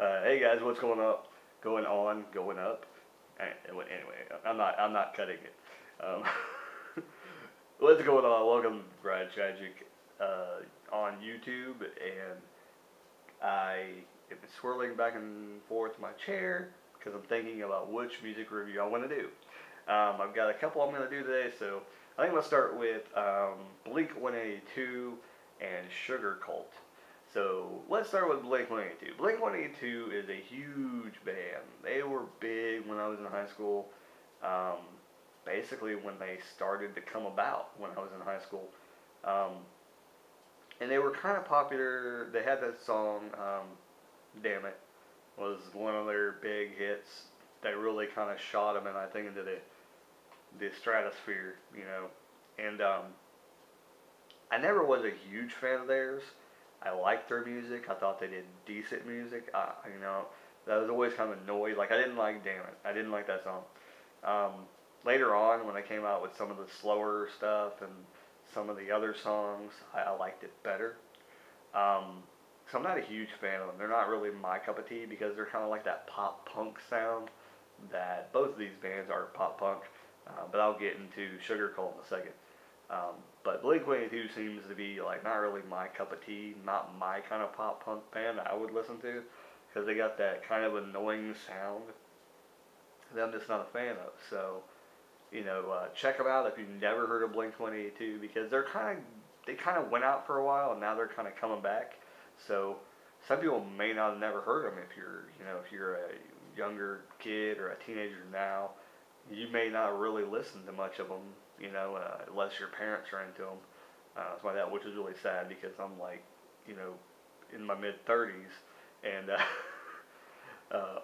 Hey guys, what's going up? Going on, going up. Anyway, I'm not cutting it. Um, what's going on? Welcome to Tragick on YouTube, and I am swirling back and forth in my chair because I'm thinking about which music review I want to do. I've got a couple I'm going to do today, so I think I'm going to start with Blink 182 and Sugarcult. So let's start with Blink 182. Blink 182 is a huge band. They were big when I was in high school. Um, Basically, when they started to come about when I was in high school. Um, and they were kind of popular. They had that song, "Damn It," was one of their big hits. That really kind of shot them, and I think into the stratosphere, you know. And I never was a huge fan of theirs. I liked their music. I thought they did decent music. That was always kind of annoyed. Like I didn't like "Damn It." I didn't like that song. Um, Later on, when they came out with some of the slower stuff and some of the other songs, I liked it better. Um, so I'm not a huge fan of them. They're not really my cup of tea because they're kind of like that pop punk sound that both of these bands are pop punk. But I'll get into Sugarcult in a second. But Blink 182 seems to be like not really my cup of tea, not my kind of pop punk band that I would listen to because they got that kind of annoying sound that I'm just not a fan of. So check them out if you've never heard of Blink 182 because they kind of went out for a while and now they're kind of coming back. So some people may not have never heard them if you're a younger kid or a teenager now, you may not really listen to much of them, unless your parents are into them. It's like that, which is really sad because I'm like, you know, in my mid 30s and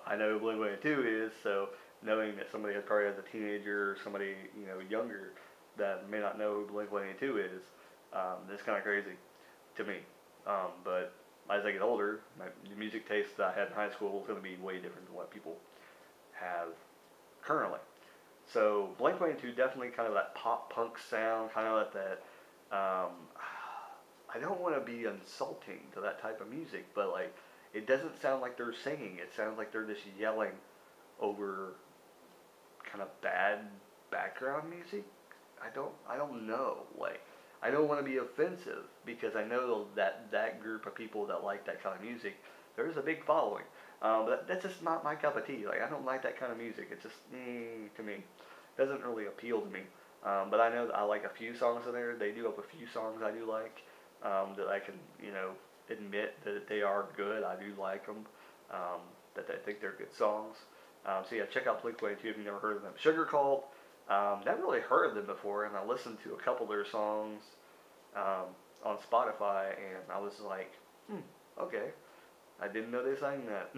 I know who Blink 182 is, so knowing that somebody probably has a teenager or somebody younger that may not know who Blink 182 is, it's kind of crazy to me. But as I get older, the music taste that I had in high school is going to be way different than what people have currently. So Blink 182 definitely kind of that pop punk sound, kind of like that. Um, I don't want to be insulting to that type of music, but like it doesn't sound like they're singing. It sounds like they're just yelling over kind of bad background music. I don't know. Like I don't want to be offensive because I know that group of people that like that kind of music, there's a big following. But that's just not my cup of tea. Like I don't like that kind of music. It's just to me, doesn't really appeal to me. But I know that I like a few songs in there. They do have a few songs I do like that I can admit that they are good. I do like them. That I think they're good songs. So yeah, check out Blink 182 if you've never heard of them. Sugarcult, never really heard of them before, and I listened to a couple of their songs on Spotify, and I was like, okay, I didn't know they sang that.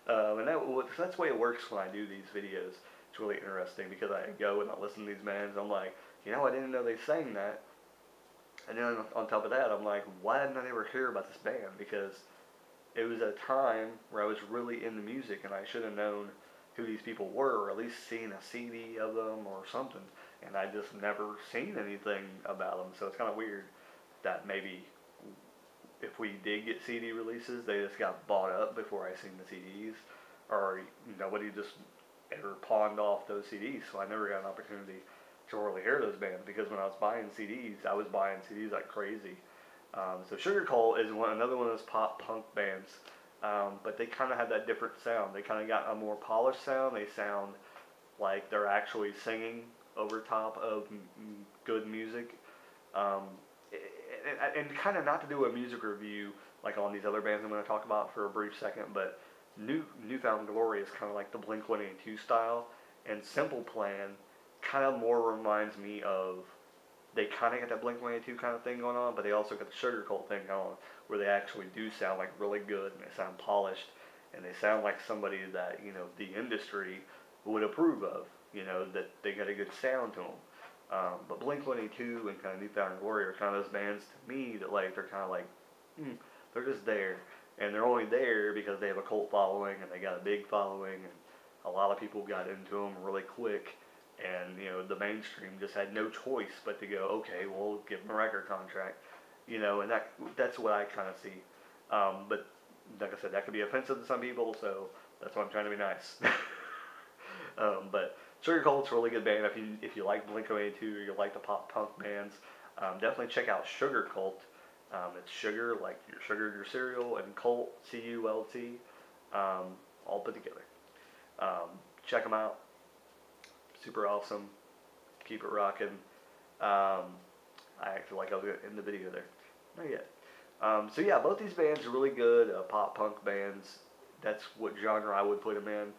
And that's the way it works when I do these videos. It's really interesting because I go and I listen to these bands. I'm like, I didn't know they sang that. And then on top of that, I'm like, why didn't I ever hear about this band? Because it was a time where I was really into music and I should have known who these people were or at least seen a CD of them or something. And I just never seen anything about them. So it's kind of weird that maybe if we did get CD releases, they just got bought up before I seen the CDs, or nobody just ever pawned off those CDs, so I never got an opportunity to really hear those bands because when I was buying CDs, I was buying CDs like crazy. So Sugarcult is another one of those pop punk bands, but they kind of have that different sound. They kind of got a more polished sound. They sound like they're actually singing over top of good music. Um, and kind of not to do a music review like on these other bands I'm going to talk about for a brief second, but Newfound Glory is kind of like the Blink 182 style, and Simple Plan kind of more reminds me of. They kind of got that Blink 182 kind of thing going on, but they also got the Sugarcult thing going on, where they actually do sound like really good and they sound polished, and they sound like somebody that the industry would approve of. That they got a good sound to them. But Blink 182 and kind of Newfound Glory are kind of those bands to me that like they're kind of like they're just there, and they're only there because they have a cult following and they got a big following, and a lot of people got into them really quick, and the mainstream just had no choice but to go, okay, we'll give them a record contract, and that's what I kind of see. But like I said, that could be offensive to some people, so that's why I'm trying to be nice. But Sugarcult's a really good band if you like Blink-182 or you like the pop punk bands. Definitely check out Sugarcult. It's sugar like your sugar, your cereal, and cult, C-U-L-T, all put together. Check them out. Super awesome. Keep it rocking. I actually like I was in the video there. Not yet. So yeah, both these bands are really good pop punk bands. That's what genre I would put them in.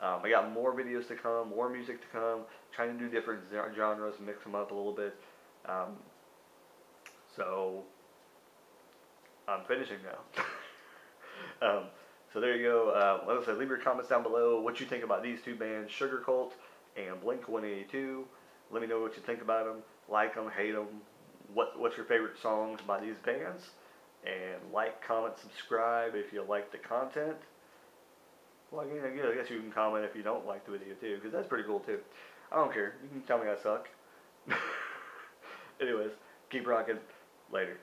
I got more videos to come, more music to come. Trying to do different genres, mix them up a little bit. So I'm finishing now. So there you go. Like I said, leave your comments down below what you think about these two bands, Sugarcult and Blink-182. Let me know what you think about them. Like them, hate them. What's your favorite songs by these bands? And like, comment, subscribe if you like the content. Well, I guess you can comment if you don't like the video too, because that's pretty cool too. I don't care. You can tell me I suck. Anyways, keep rocking. Later.